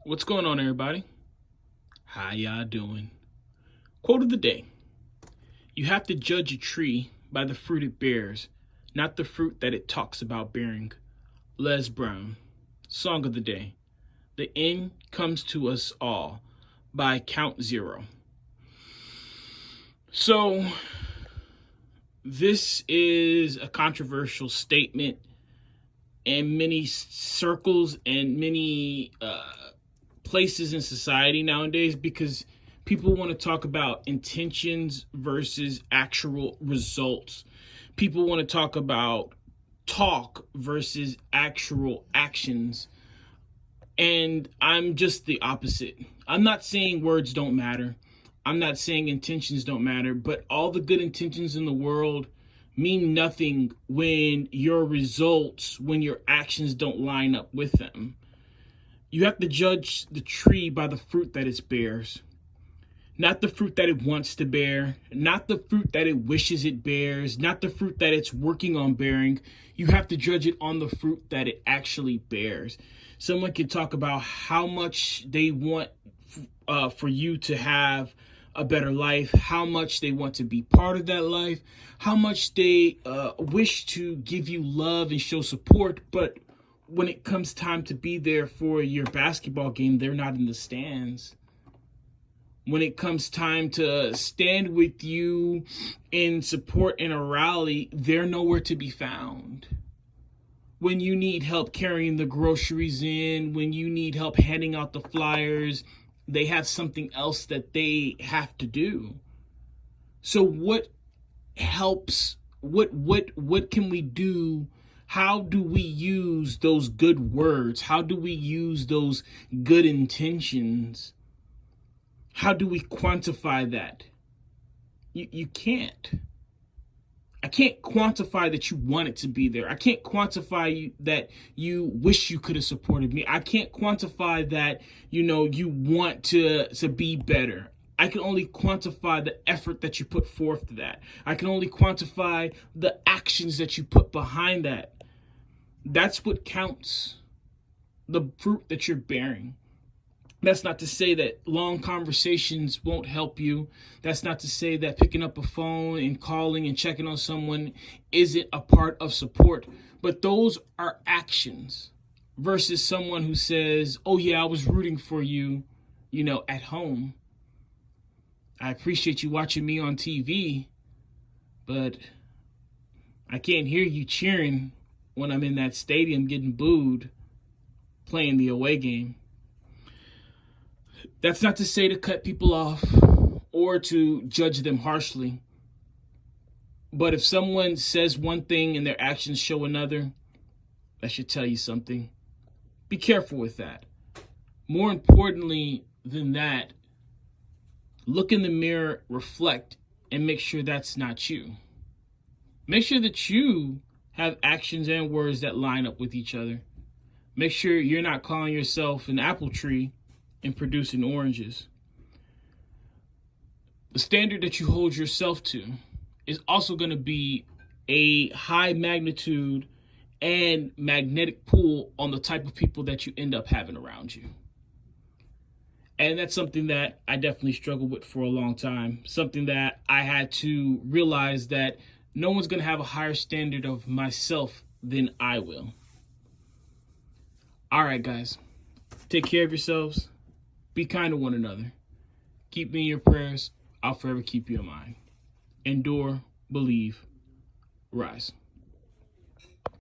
What's going on, everybody? How y'all doing? Quote of the day. You have to judge a tree by the fruit it bears, not the fruit that it talks about bearing. Les Brown. Song of the day. The end comes to us all by Count Zero. So, this is a controversial statement in many circles and many places in society nowadays, because people want to talk about intentions versus actual results. People want to talk about talk versus actual actions. And I'm just the opposite. I'm not saying words don't matter. I'm not saying intentions don't matter, but all the good intentions in the world mean nothing when your results, when your actions don't line up with them. You have to judge the tree by the fruit that it bears, not the fruit that it wants to bear, not the fruit that it wishes it bears, not the fruit that it's working on bearing. You have to judge it on the fruit that it actually bears. Someone can talk about how much they want for you to have a better life, how much they want to be part of that life, how much they wish to give you love and show support, but when it comes time to be there for your basketball game, they're not in the stands. When it comes time to stand with you in support in a rally, they're nowhere to be found. When you need help carrying the groceries in, when you need help handing out the flyers, they have something else that they have to do. So what helps? What can we do? How do we use those good words? How do we use those good intentions? How do we quantify that? You can't. I can't quantify that you want it to be there. I can't quantify that you wish you could have supported me. I can't quantify that, you want to be better. I can only quantify the effort that you put forth to that. I can only quantify the actions that you put behind that. That's what counts. The fruit that you're bearing. That's not to say that long conversations won't help you. That's not to say that picking up a phone and calling and checking on someone isn't a part of support. But those are actions versus someone who says, oh yeah, I was rooting for you, at home. I appreciate you watching me on TV, but I can't hear you cheering when I'm in that stadium getting booed playing the away game. That's not to say to cut people off or to judge them harshly. But if someone says one thing and their actions show another, that should tell you something. Be careful with that. More importantly than that, look in the mirror, reflect, and make sure that's not you. Make sure that you have actions and words that line up with each other. Make sure you're not calling yourself an apple tree and producing oranges. The standard that you hold yourself to is also going to be a high magnitude and magnetic pull on the type of people that you end up having around you. And that's something that I definitely struggled with for a long time. Something that I had to realize that no one's going to have a higher standard of myself than I will. All right, guys. Take care of yourselves. Be kind to one another. Keep me in your prayers. I'll forever keep you in mind. Endure, believe, rise.